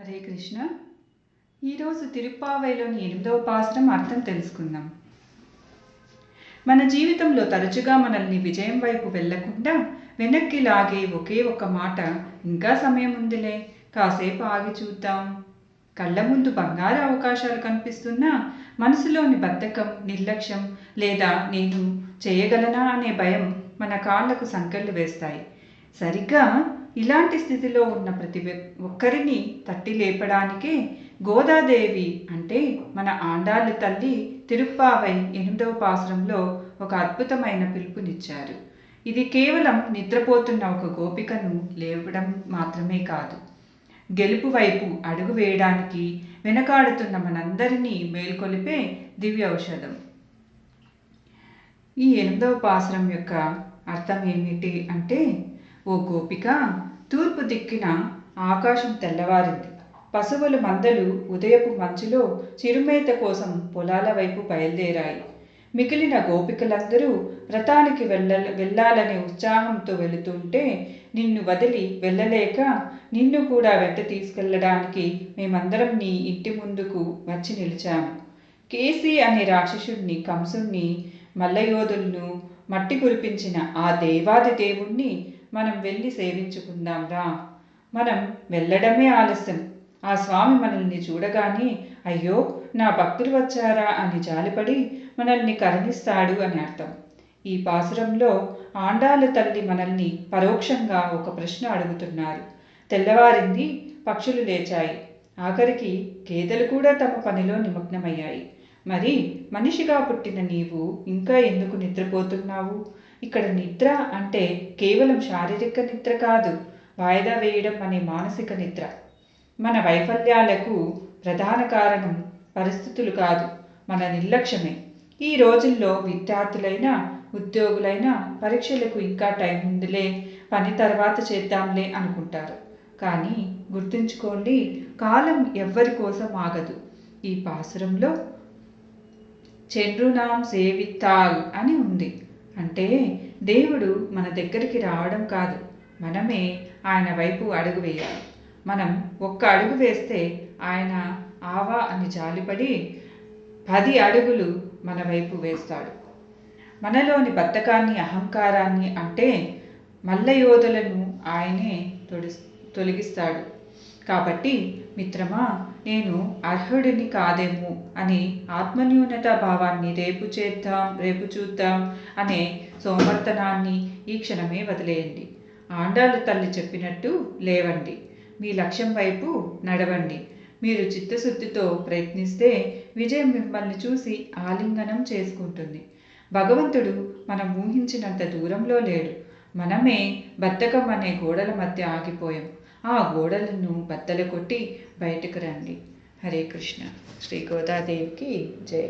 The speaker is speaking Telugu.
హరే కృష్ణ. ఈరోజు తిరుప్పావైలోని 8వ పాసురం అర్థం తెలుసుకుందాం. మన జీవితంలో తరచుగా మనల్ని విజయం వైపు వెళ్లకుండా వెనక్కి లాగే ఒకే ఒక్క మాట, ఇంకా సమయం ఉందిలే, కాసేపు ఆగి చూద్దాం. కళ్ళ ముందు బంగారు అవకాశాలు కనిపిస్తున్నా మనసులోని బద్ధకం, నిర్లక్ష్యం లేదా నేను చేయగలనా అనే భయం మన కాళ్లకు సంకెళ్ళు వేస్తాయి. సరిగ్గా ఇలాంటి స్థితిలో ఉన్న ప్రతి ఒక్కరిని తట్టి లేపడానికే గోదాదేవి అంటే మన ఆండాళ్ళ తల్లి తిరుప్పావై 8వ పాసురంలో ఒక అద్భుతమైన పిలుపునిచ్చారు. ఇది కేవలం నిద్రపోతున్న ఒక గోపికను లేవడం మాత్రమే కాదు, గెలుపు వైపు అడుగు వేయడానికి వెనకాడుతున్న మనందరినీ మేల్కొలిపే దివ్య ఔషధం. ఈ 8వ పాసురం యొక్క అర్థం ఏమిటి అంటే, ఓ గోపిక, తూర్పు దిక్కున ఆకాశం తెల్లవారింది. పశువుల మందలు ఉదయపు మంచులో చిరుమేత కోసం పొలాల వైపు బయలుదేరాయి. మిగిలిన గోపికలందరూ వ్రతానికి వెళ్ళాలనే ఉత్సాహంతో వెళుతుంటే నిన్ను వదిలి వెళ్ళలేక నిన్ను కూడా వెంట తీసుకెళ్ళడానికి మేమందరం నీ ఇంటి ముందుకు వచ్చి నిలిచాము. కేసి అనే రాక్షసుణ్ణి, కంసుణ్ణి, మల్లయోధులను మట్టి కురిపించిన ఆ దేవాది దేవుణ్ణి మనం వెళ్ళి సేవించుకుందాం రా. మనం వెళ్ళడమే ఆలస్యం. ఆ స్వామి మనల్ని చూడగానే అయ్యో నా భక్తులు వచ్చారా అని జాలిపడి మనల్ని కరుణిస్తాడు అని అర్థం. ఈ పాసురంలో ఆండాళ్ళ తల్లి మనల్ని పరోక్షంగా ఒక ప్రశ్న అడుగుతున్నారు. తెల్లవారింది, పక్షులు లేచాయి, ఆఖరికి గేదెలు కూడా తమ పనిలో నిమగ్నమయ్యాయి. మరి మనిషిగా పుట్టిన నీవు ఇంకా ఎందుకు నిద్రపోతున్నావు? ఇక్కడ నిద్ర అంటే కేవలం శారీరక నిద్ర కాదు, వాయిదా వేయడం అనే మానసిక నిద్ర. మన వైఫల్యాలకు ప్రధాన కారణం పరిస్థితులు కాదు, మన నిర్లక్ష్యమే. ఈ రోజుల్లో విద్యార్థులైనా ఉద్యోగులైనా పరీక్షలకు ఇంకా టైం ఉందిలే, పని తర్వాత చేద్దాంలే అనుకుంటారు. కానీ గుర్తుంచుకోండి, కాలం ఎవ్వరి కోసం ఆగదు. ఈ పాసురంలో చంద్రునాం సేవితాల్ అని ఉంది. అంటే దేవుడు మన దగ్గరికి రావడం కాదు, మనమే ఆయన వైపు అడుగు వేయాలి. మనం ఒక్క అడుగు వేస్తే ఆయన ఆవా అని జాలిపడి 10 అడుగులు మన వైపు వేస్తాడు. మనలోని బద్ధకాన్ని, అహంకారాన్ని అంటే మల్లయోధులను ఆయనే తొలగిస్తాడు. కాబట్టి మిత్రమా, నేను అర్హుడిని కాదేమో అని ఆత్మన్యూనత భావాన్ని, రేపు చూద్దాం అనే సోమర్తనాన్ని ఈ క్షణమే వదిలేయండి. ఆండాళ్ళ తల్లి చెప్పినట్టు లేవండి, మీ లక్ష్యం వైపు నడవండి. మీరు చిత్తశుద్ధితో ప్రయత్నిస్తే విజయం మిమ్మల్ని చూసి ఆలింగనం చేసుకుంటుంది. భగవంతుడు మనం ఊహించినంత దూరంలో లేడు. మనమే బద్ధకం అనే గోడల మధ్య ఆగిపోయాం. ఆ గోడలను బద్దలు కొట్టి బయటకు రండి. హరే కృష్ణ. శ్రీ గోదాదేవికి జై.